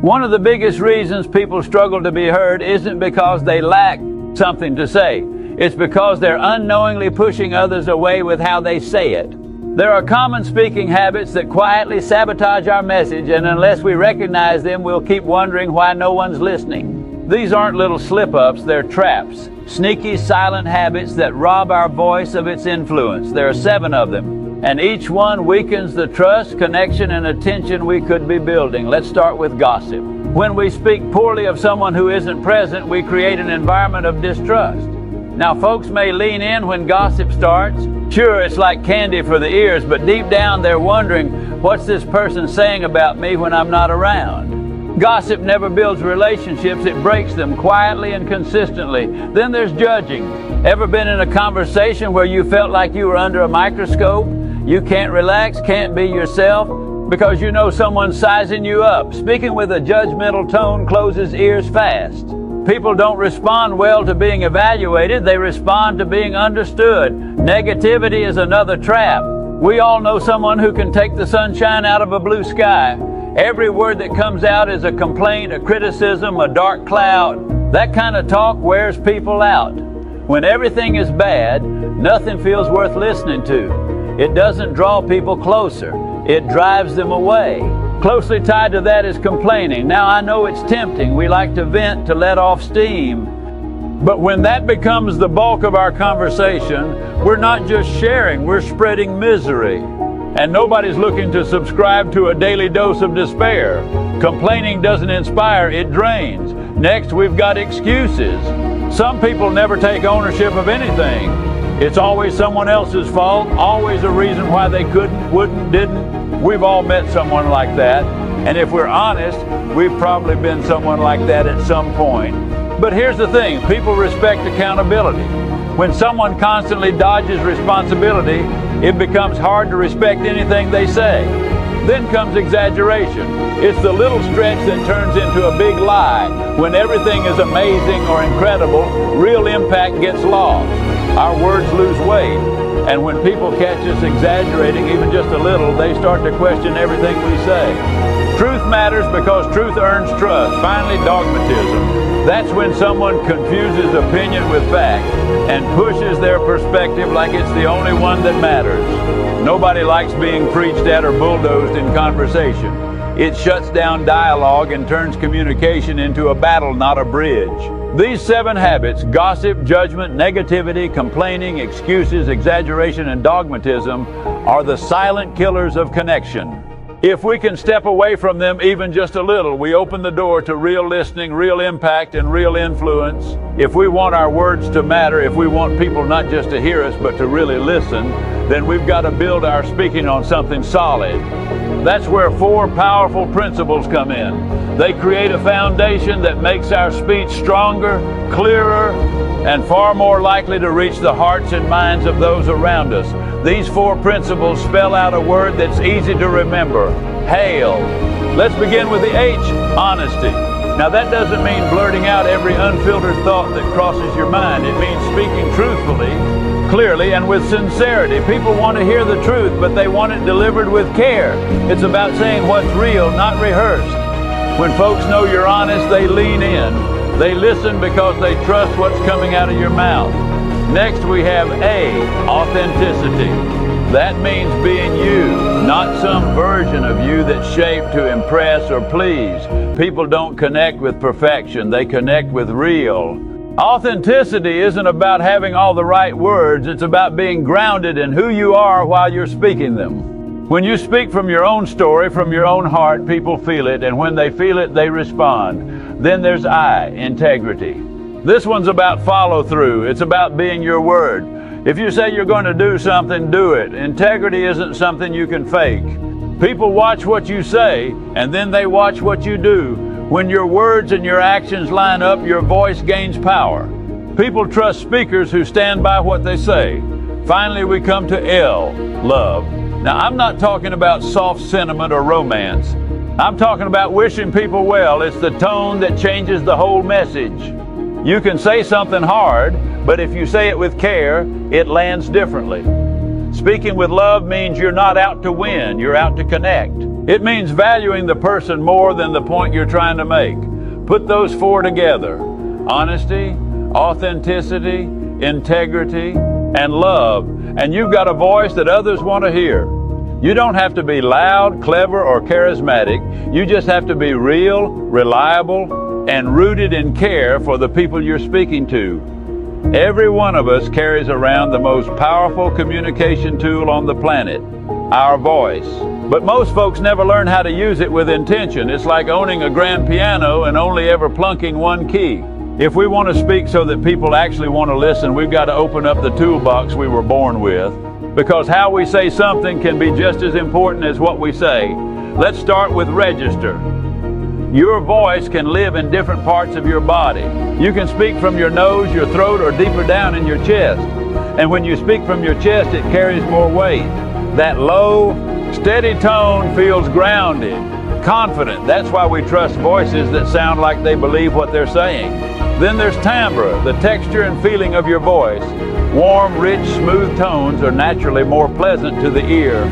One of the biggest reasons people struggle to be heard isn't because they lack something to say. It's because they're unknowingly pushing others away with how they say it. There are common speaking habits that quietly sabotage our message, and unless we recognize them, we'll keep wondering why no one's listening. These aren't little slip-ups, they're traps. Sneaky, silent habits that rob our voice of its influence. There are 7 of them, and each one weakens the trust, connection, and attention we could be building. Let's start with gossip. When we speak poorly of someone who isn't present, we create an environment of distrust. Now, folks may lean in when gossip starts. Sure, it's like candy for the ears, but deep down they're wondering, what's this person saying about me when I'm not around? Gossip never builds relationships, it breaks them quietly and consistently. Then there's judging. Ever been in a conversation where you felt like you were under a microscope? You can't relax, can't be yourself, because you know someone's sizing you up. Speaking with a judgmental tone closes ears fast. People don't respond well to being evaluated, they respond to being understood. Negativity is another trap. We all know someone who can take the sunshine out of a blue sky. Every word that comes out is a complaint, a criticism, a dark cloud. That kind of talk wears people out. When everything is bad, nothing feels worth listening to. It doesn't draw people closer, it drives them away. Closely tied to that is complaining. Now, I know it's tempting. We like to vent, to let off steam. But when that becomes the bulk of our conversation, we're not just sharing, we're spreading misery. And nobody's looking to subscribe to a daily dose of despair. Complaining doesn't inspire, it drains. Next, we've got excuses. Some people never take ownership of anything. It's always someone else's fault, always a reason why they couldn't, wouldn't, didn't. We've all met someone like that, and if we're honest, we've probably been someone like that at some point. But here's the thing, people respect accountability. When someone constantly dodges responsibility, it becomes hard to respect anything they say. Then comes exaggeration. It's the little stretch that turns into a big lie. When everything is amazing or incredible, real impact gets lost. Our words lose weight. And when people catch us exaggerating even just a little, they start to question everything we say. Truth matters because truth earns trust. Finally, dogmatism. That's when someone confuses opinion with fact and pushes their perspective like it's the only one that matters. Nobody likes being preached at or bulldozed in conversation. It shuts down dialogue and turns communication into a battle, not a bridge. These 7 habits, gossip, judgment, negativity, complaining, excuses, exaggeration, and dogmatism, are the silent killers of connection. If we can step away from them even just a little, we open the door to real listening, real impact, and real influence. If we want our words to matter, if we want people not just to hear us, but to really listen, then we've got to build our speaking on something solid. That's where 4 powerful principles come in. They create a foundation that makes our speech stronger, clearer, and far more likely to reach the hearts and minds of those around us. These 4 principles spell out a word that's easy to remember: hail. Let's begin with the H, honesty. Now, that doesn't mean blurting out every unfiltered thought that crosses your mind. It means speaking truthfully, clearly, and with sincerity. People want to hear the truth, but they want it delivered with care. It's about saying what's real, not rehearsed. When folks know you're honest, they lean in. They listen because they trust what's coming out of your mouth. Next, we have A, authenticity. That means being you, not some version of you that's shaped to impress or please. People don't connect with perfection, they connect with real. Authenticity isn't about having all the right words, it's about being grounded in who you are while you're speaking them. When you speak from your own story, from your own heart, people feel it, and when they feel it, they respond. Then there's I, integrity. This one's about follow through. It's about being your word. If you say you're going to do something, do it. Integrity isn't something you can fake. People watch what you say, and then they watch what you do. When your words and your actions line up, your voice gains power. People trust speakers who stand by what they say. Finally, we come to L, love. Now, I'm not talking about soft sentiment or romance. I'm talking about wishing people well. It's the tone that changes the whole message. You can say something hard, but if you say it with care, it lands differently. Speaking with love means you're not out to win, you're out to connect. It means valuing the person more than the point you're trying to make. Put those four together: honesty, authenticity, integrity, and love, and you've got a voice that others want to hear. You don't have to be loud, clever, or charismatic. You just have to be real, reliable, and rooted in care for the people you're speaking to. Every one of us carries around the most powerful communication tool on the planet, our voice. But most folks never learn how to use it with intention. It's like owning a grand piano and only ever plunking one key. If we want to speak so that people actually want to listen, we've got to open up the toolbox we were born with, because how we say something can be just as important as what we say. Let's start with register. Your voice can live in different parts of your body. You can speak from your nose, your throat, or deeper down in your chest. And when you speak from your chest, it carries more weight. That low, steady tone feels grounded, confident. That's why we trust voices that sound like they believe what they're saying. Then there's timbre, the texture and feeling of your voice. Warm, rich, smooth tones are naturally more pleasant to the ear.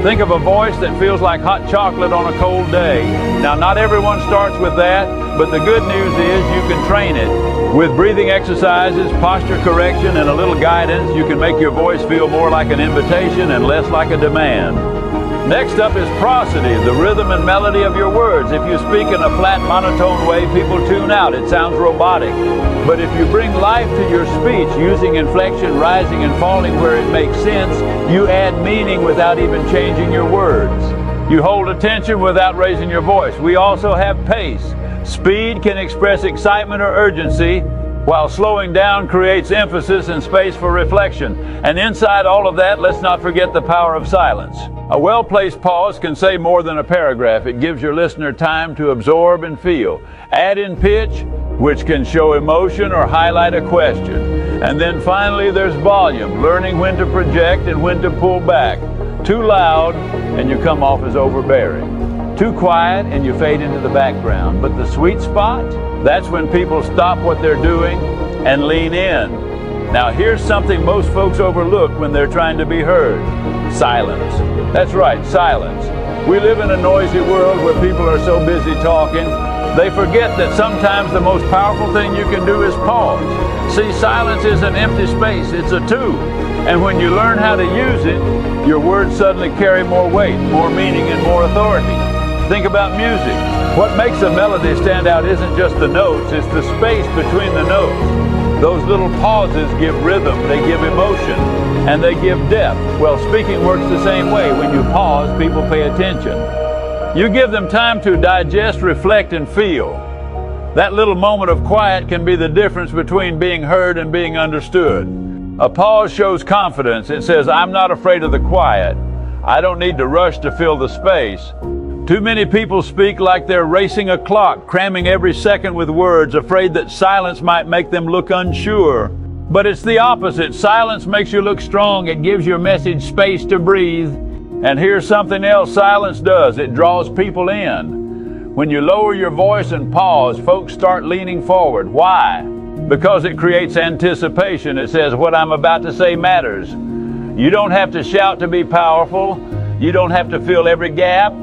Think of a voice that feels like hot chocolate on a cold day. Now, not everyone starts with that, but the good news is you can train it. With breathing exercises, posture correction, and a little guidance, you can make your voice feel more like an invitation and less like a demand. Next up is prosody, the rhythm and melody of your words. If you speak in a flat, monotone way, people tune out. It sounds robotic. But if you bring life to your speech, using inflection, rising and falling where it makes sense, you add meaning without even changing your words. You hold attention without raising your voice. We also have pace. Speed can express excitement or urgency, while slowing down creates emphasis and space for reflection. And inside all of that, let's not forget the power of silence. A well-placed pause can say more than a paragraph. It gives your listener time to absorb and feel. Add in pitch, which can show emotion or highlight a question. And then finally, there's volume, learning when to project and when to pull back. Too loud, and you come off as overbearing. Too quiet, and you fade into the background. But the sweet spot, that's when people stop what they're doing and lean in. Now, here's something most folks overlook when they're trying to be heard: silence. That's right, silence. We live in a noisy world where people are so busy talking, they forget that sometimes the most powerful thing you can do is pause. See, silence is an empty space. It's a tool. And when you learn how to use it, your words suddenly carry more weight, more meaning, and more authority. Think about music. What makes a melody stand out isn't just the notes, it's the space between the notes. Those little pauses give rhythm, they give emotion, and they give depth. Well, speaking works the same way. When you pause, people pay attention. You give them time to digest, reflect, and feel. That little moment of quiet can be the difference between being heard and being understood. A pause shows confidence. It says, I'm not afraid of the quiet. I don't need to rush to fill the space. Too many people speak like they're racing a clock, cramming every second with words, afraid that silence might make them look unsure. But it's the opposite. Silence makes you look strong. It gives your message space to breathe. And here's something else silence does. It draws people in. When you lower your voice and pause, folks start leaning forward. Why? Because it creates anticipation. It says, what I'm about to say matters. You don't have to shout to be powerful. You don't have to fill every gap.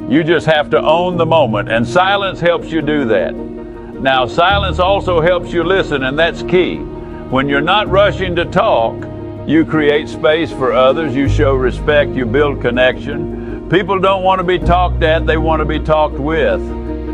You just have to own the moment, and silence helps you do that. Now, silence also helps you listen, and that's key. When you're not rushing to talk, you create space for others, you show respect, you build connection. People don't want to be talked at, they want to be talked with.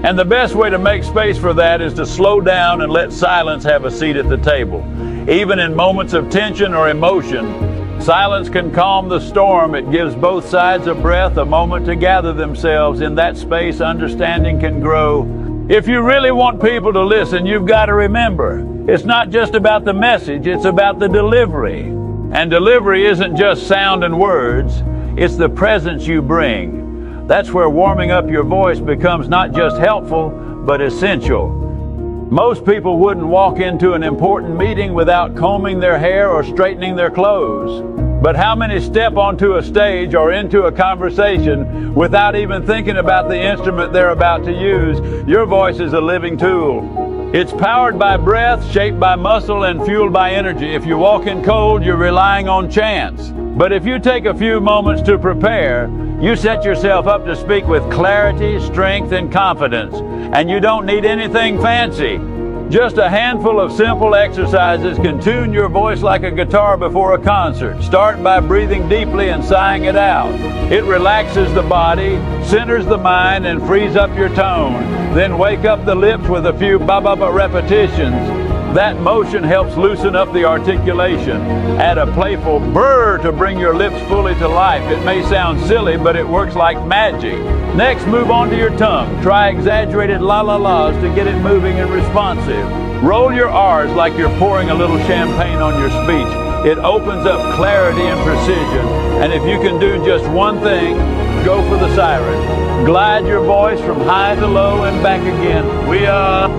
And the best way to make space for that is to slow down and let silence have a seat at the table. Even in moments of tension or emotion, silence can calm the storm. It gives both sides a breath, a moment to gather themselves. In that space, understanding can grow. If you really want people to listen, you've got to remember, it's not just about the message, it's about the delivery. And delivery isn't just sound and words, it's the presence you bring. That's where warming up your voice becomes not just helpful, but essential. Most people wouldn't walk into an important meeting without combing their hair or straightening their clothes. But how many step onto a stage or into a conversation without even thinking about the instrument they're about to use? Your voice is a living tool. It's powered by breath, shaped by muscle, and fueled by energy. If you walk in cold, you're relying on chance. But if you take a few moments to prepare, you set yourself up to speak with clarity, strength, and confidence. And you don't need anything fancy. Just a handful of simple exercises can tune your voice like a guitar before a concert. Start by breathing deeply and sighing it out. It relaxes the body, centers the mind, and frees up your tone. Then wake up the lips with a few ba-ba-ba repetitions. That motion helps loosen up the articulation. Add a playful brr to bring your lips fully to life. It may sound silly, but it works like magic. Next, move on to your tongue. Try exaggerated la-la-las to get it moving and responsive. Roll your R's like you're pouring a little champagne on your speech. It opens up clarity and precision. And if you can do just one thing, go for the siren. Glide your voice from high to low and back again.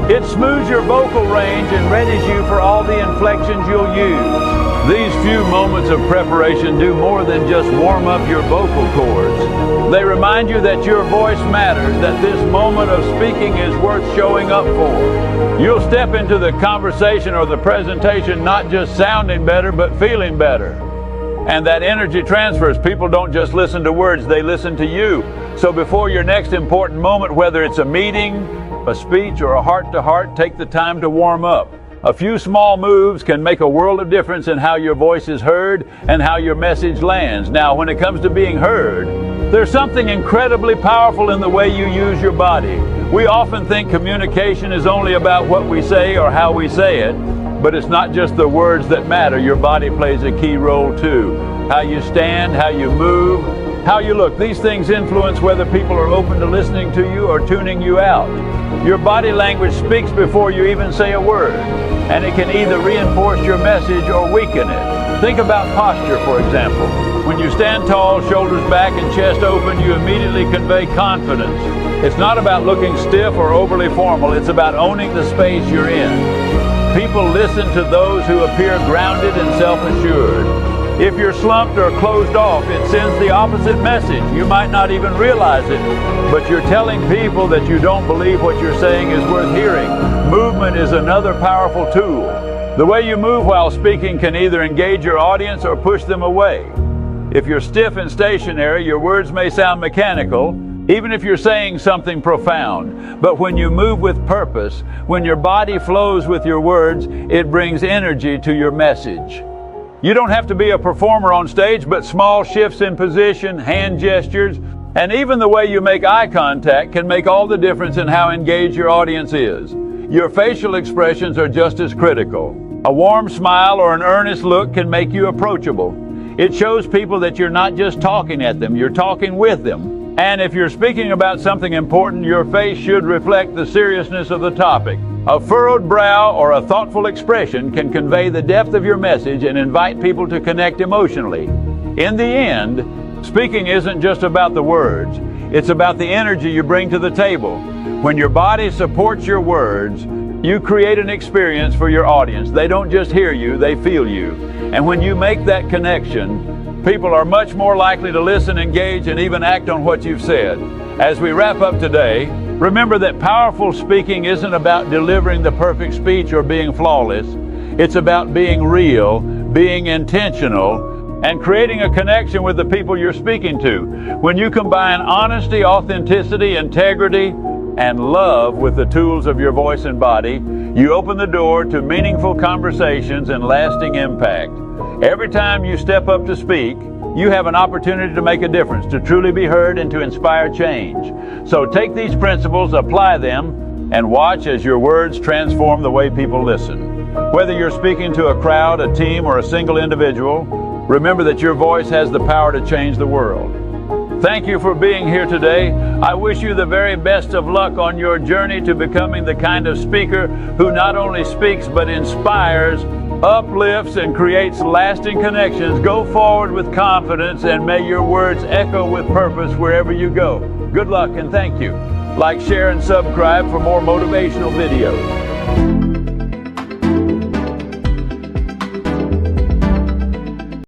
It smooths your vocal range and readies you for all the inflections you'll use. These few moments of preparation do more than just warm up your vocal cords. They remind you that your voice matters, that this moment of speaking is worth showing up for. You'll step into the conversation or the presentation not just sounding better, but feeling better. And that energy transfers. People don't just listen to words, they listen to you. So before your next important moment, whether it's a meeting, a speech, or a heart-to-heart, take the time to warm up. A few small moves can make a world of difference in how your voice is heard and how your message lands. Now, when it comes to being heard, there's something incredibly powerful in the way you use your body. We often think communication is only about what we say or how we say it, but it's not just the words that matter. Your body plays a key role too. How you stand, how you move, how you look. These things influence whether people are open to listening to you or tuning you out. Your body language speaks before you even say a word, and it can either reinforce your message or weaken it. Think about posture, for example. When you stand tall, shoulders back and chest open, you immediately convey confidence. It's not about looking stiff or overly formal. It's about owning the space you're in. People listen to those who appear grounded and self-assured. If you're slumped or closed off, it sends the opposite message. You might not even realize it, but you're telling people that you don't believe what you're saying is worth hearing. Movement is another powerful tool. The way you move while speaking can either engage your audience or push them away. If you're stiff and stationary, your words may sound mechanical, even if you're saying something profound. But when you move with purpose, when your body flows with your words, it brings energy to your message. You don't have to be a performer on stage, but small shifts in position, hand gestures, and even the way you make eye contact can make all the difference in how engaged your audience is. Your facial expressions are just as critical. A warm smile or an earnest look can make you approachable. It shows people that you're not just talking at them, you're talking with them. And if you're speaking about something important, your face should reflect the seriousness of the topic. A furrowed brow or a thoughtful expression can convey the depth of your message and invite people to connect emotionally. In the end, speaking isn't just about the words. It's about the energy you bring to the table. When your body supports your words, you create an experience for your audience. They don't just hear you, they feel you. And when you make that connection, people are much more likely to listen, engage, and even act on what you've said. As we wrap up today, remember that powerful speaking isn't about delivering the perfect speech or being flawless. It's about being real, being intentional, and creating a connection with the people you're speaking to. When you combine honesty, authenticity, integrity, and love with the tools of your voice and body, you open the door to meaningful conversations and lasting impact. Every time you step up to speak, you have an opportunity to make a difference, to truly be heard and to inspire change. So take these principles, apply them, and watch as your words transform the way people listen. Whether you're speaking to a crowd, a team, or a single individual, remember that your voice has the power to change the world. Thank you for being here today. I wish you the very best of luck on your journey to becoming the kind of speaker who not only speaks but inspires, uplifts, and creates lasting connections. Go forward with confidence, and may your words echo with purpose wherever you go. Good luck and thank you. Like, share, and subscribe for more motivational videos.